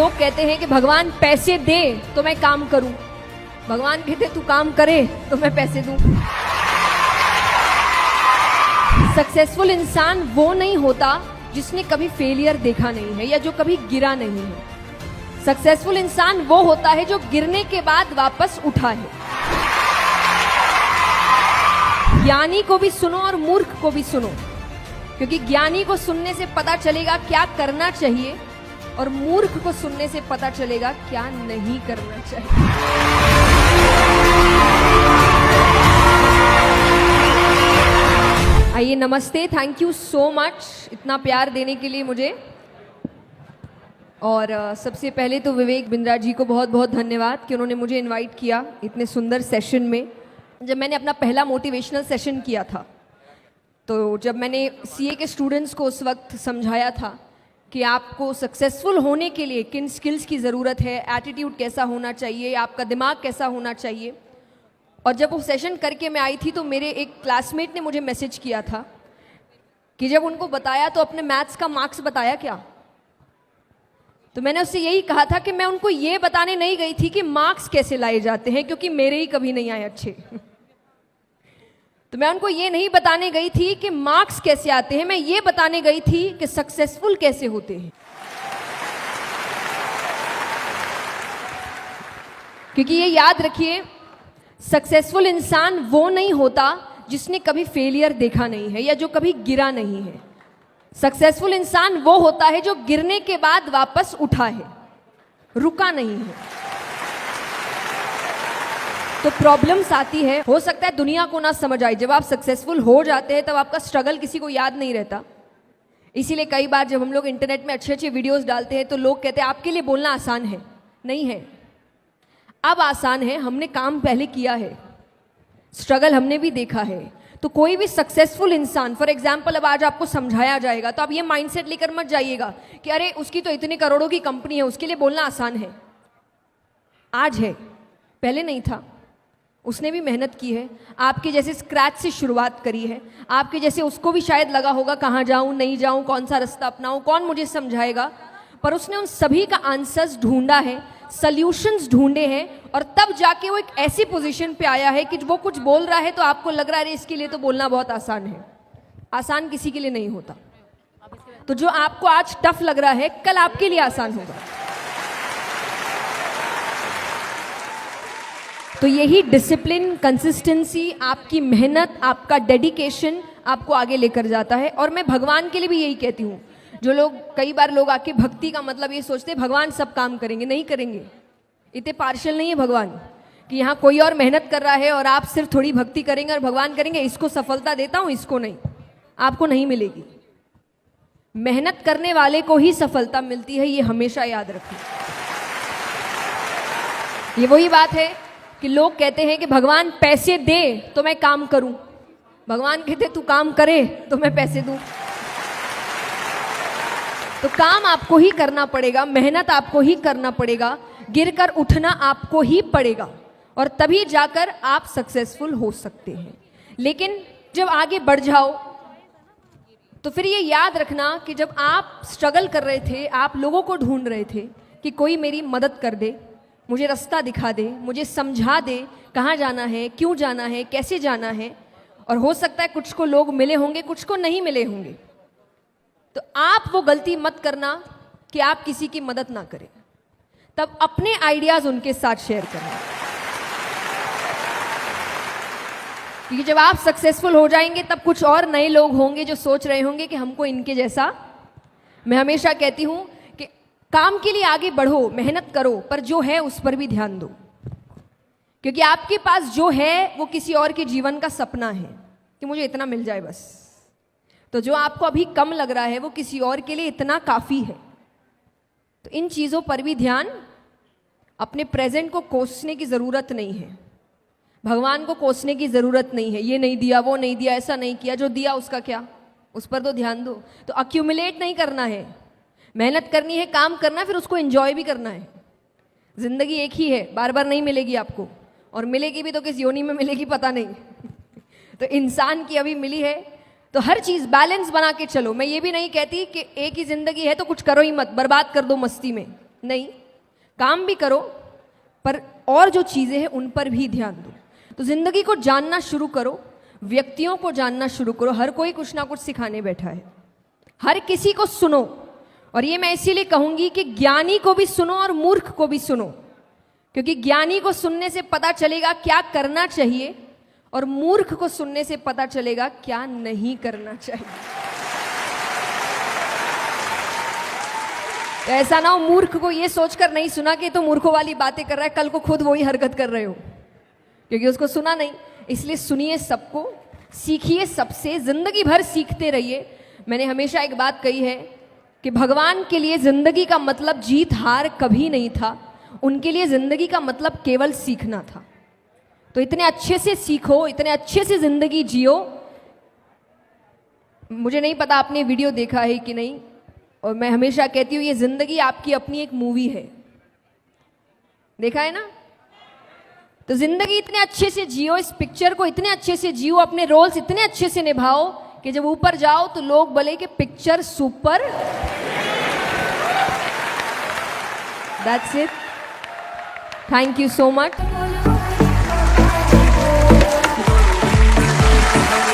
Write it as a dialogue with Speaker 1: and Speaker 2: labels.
Speaker 1: लोग कहते हैं कि भगवान पैसे दे तो मैं काम करूं, भगवान कहते तू काम करे तो मैं पैसे दूं। सक्सेसफुल इंसान वो नहीं होता जिसने कभी फेलियर देखा नहीं है या जो कभी गिरा नहीं है। सक्सेसफुल इंसान वो होता है जो गिरने के बाद वापस उठा है। ज्ञानी को भी सुनो और मूर्ख को भी सुनो, क्योंकि ज्ञानी को सुनने से पता चलेगा क्या करना चाहिए और मूर्ख को सुनने से पता चलेगा क्या नहीं करना चाहिए। आइए, नमस्ते, थैंक यू सो मच इतना प्यार देने के लिए मुझे। और सबसे पहले तो विवेक बिंद्रा जी को बहुत बहुत धन्यवाद कि उन्होंने मुझे इनवाइट किया इतने सुंदर सेशन में। जब मैंने अपना पहला मोटिवेशनल सेशन किया था, तो जब मैंने सीए के स्टूडेंट्स को उस वक्त समझाया था कि आपको सक्सेसफुल होने के लिए किन स्किल्स की ज़रूरत है, एटीट्यूड कैसा होना चाहिए, आपका दिमाग कैसा होना चाहिए, और जब वो सेशन करके मैं आई थी तो मेरे एक क्लासमेट ने मुझे मैसेज किया था कि जब उनको बताया तो अपने मैथ्स का मार्क्स बताया क्या। तो मैंने उससे यही कहा था कि मैं उनको ये बताने नहीं गई थी कि मार्क्स कैसे लाए जाते हैं, क्योंकि मेरे ही कभी नहीं आए अच्छे। तो मैं उनको ये नहीं बताने गई थी कि मार्क्स कैसे आते हैं, मैं ये बताने गई थी कि सक्सेसफुल कैसे होते हैं। क्योंकि ये याद रखिए, सक्सेसफुल इंसान वो नहीं होता जिसने कभी फेलियर देखा नहीं है या जो कभी गिरा नहीं है। सक्सेसफुल इंसान वो होता है जो गिरने के बाद वापस उठा है, रुका नहीं है। तो प्रॉब्लम्स आती है, हो सकता है दुनिया को ना समझ आए। जब आप सक्सेसफुल हो जाते हैं तब आपका स्ट्रगल किसी को याद नहीं रहता। इसीलिए कई बार जब हम लोग इंटरनेट में अच्छे अच्छे वीडियोस डालते हैं तो लोग कहते हैं आपके लिए बोलना आसान है। नहीं है, अब आसान है, हमने काम पहले किया है, स्ट्रगल हमने भी देखा है। तो कोई भी सक्सेसफुल इंसान, फॉर एग्जाम्पल अब आज आपको समझाया जाएगा तो आप ये माइंडसेट लेकर मत जाइएगा कि अरे उसकी तो इतने करोड़ों की कंपनी है, उसके लिए बोलना आसान है। आज है, पहले नहीं था। उसने भी मेहनत की है, आपके जैसे स्क्रैच से शुरुआत करी है। आपके जैसे उसको भी शायद लगा होगा कहाँ जाऊँ, नहीं जाऊँ, कौन सा रास्ता अपनाऊँ, कौन मुझे समझाएगा। पर उसने उन सभी का आंसर्स ढूंढा है, सॉल्यूशंस ढूंढे हैं, और तब जाके वो एक ऐसी पोजीशन पे आया है कि वो कुछ बोल रहा है तो आपको लग रहा है इसके लिए तो बोलना बहुत आसान है। आसान किसी के लिए नहीं होता। तो जो आपको आज टफ लग रहा है, कल आपके लिए आसान होगा। तो यही डिसिप्लिन, कंसिस्टेंसी, आपकी मेहनत, आपका डेडिकेशन आपको आगे लेकर जाता है। और मैं भगवान के लिए भी यही कहती हूँ। जो लोग, कई बार लोग आके भक्ति का मतलब ये सोचते हैं भगवान सब काम करेंगे। नहीं करेंगे, इतने पार्शियल नहीं है भगवान कि यहाँ कोई और मेहनत कर रहा है और आप सिर्फ थोड़ी भक्ति करेंगे और भगवान करेंगे इसको सफलता देता हूँ, इसको नहीं। आपको नहीं मिलेगी। मेहनत करने वाले को ही सफलता मिलती है, ये हमेशा याद रखिए। ये वही बात है कि लोग कहते हैं कि भगवान पैसे दे तो मैं काम करूं, भगवान कहते तू काम करे तो मैं पैसे दूं। तो काम आपको ही करना पड़ेगा, मेहनत आपको ही करना पड़ेगा, गिरकर उठना आपको ही पड़ेगा, और तभी जाकर आप सक्सेसफुल हो सकते हैं। लेकिन जब आगे बढ़ जाओ तो फिर ये याद रखना कि जब आप स्ट्रगल कर रहे थे, आप लोगों को ढूंढ रहे थे कि कोई मेरी मदद कर दे, मुझे रास्ता दिखा दे, मुझे समझा दे कहाँ जाना है, क्यों जाना है, कैसे जाना है। और हो सकता है कुछ को लोग मिले होंगे, कुछ को नहीं मिले होंगे। तो आप वो गलती मत करना कि आप किसी की मदद ना करें। तब अपने आइडियाज उनके साथ शेयर करना, क्योंकि जब आप सक्सेसफुल हो जाएंगे तब कुछ और नए लोग होंगे जो सोच रहे होंगे कि हमको इनके जैसा। मैं हमेशा कहती हूं कि काम के लिए आगे बढ़ो, मेहनत करो, पर जो है उस पर भी ध्यान दो, क्योंकि आपके पास जो है वो किसी और के जीवन का सपना है कि मुझे इतना मिल जाए बस। तो जो आपको अभी कम लग रहा है वो किसी और के लिए इतना काफ़ी है। तो इन चीज़ों पर भी ध्यान, अपने प्रेजेंट को कोसने की ज़रूरत नहीं है, भगवान को कोसने की ज़रूरत नहीं है। ये नहीं दिया, वो नहीं दिया, ऐसा नहीं किया, जो दिया उसका क्या, उस पर तो ध्यान दो। तो अक्यूमुलेट नहीं करना है, मेहनत करनी है, काम करना है, फिर उसको एंजॉय भी करना है। ज़िंदगी एक ही है, बार बार नहीं मिलेगी आपको, और मिलेगी भी तो किस योनि में मिलेगी पता नहीं। तो इंसान की अभी मिली है, तो हर चीज़ बैलेंस बना के चलो। मैं ये भी नहीं कहती कि एक ही ज़िंदगी है तो कुछ करो ही मत, बर्बाद कर दो मस्ती में। नहीं, काम भी करो पर और जो चीज़ें हैं उन पर भी ध्यान दो। तो ज़िंदगी को जानना शुरू करो, व्यक्तियों को जानना शुरू करो। हर कोई कुछ ना कुछ सिखाने बैठा है, हर किसी को सुनो। और ये मैं इसीलिए कहूँगी कि ज्ञानी को भी सुनो और मूर्ख को भी सुनो, क्योंकि ज्ञानी को सुनने से पता चलेगा क्या करना चाहिए और मूर्ख को सुनने से पता चलेगा क्या नहीं करना चाहिए। तो ऐसा ना हो मूर्ख को ये सोचकर नहीं सुना कि तो मूर्खों वाली बातें कर रहा है, कल को खुद वही हरकत कर रहे हो, क्योंकि उसको सुना नहीं। इसलिए सुनिए सबको, सीखिए सबसे, जिंदगी भर सीखते रहिए। मैंने हमेशा एक बात कही है कि भगवान के लिए जिंदगी का मतलब जीत हार कभी नहीं था, उनके लिए जिंदगी का मतलब केवल सीखना था। तो इतने अच्छे से सीखो, इतने अच्छे से जिंदगी जियो। मुझे नहीं पता आपने वीडियो देखा है कि नहीं, और मैं हमेशा कहती हूँ ये जिंदगी आपकी अपनी एक मूवी है, देखा है ना? तो जिंदगी इतने अच्छे से जियो, इस पिक्चर को इतने अच्छे से जियो, अपने रोल्स इतने अच्छे से निभाओ कि जब ऊपर जाओ तो लोग बोले कि picture super. That's it, thank you so much.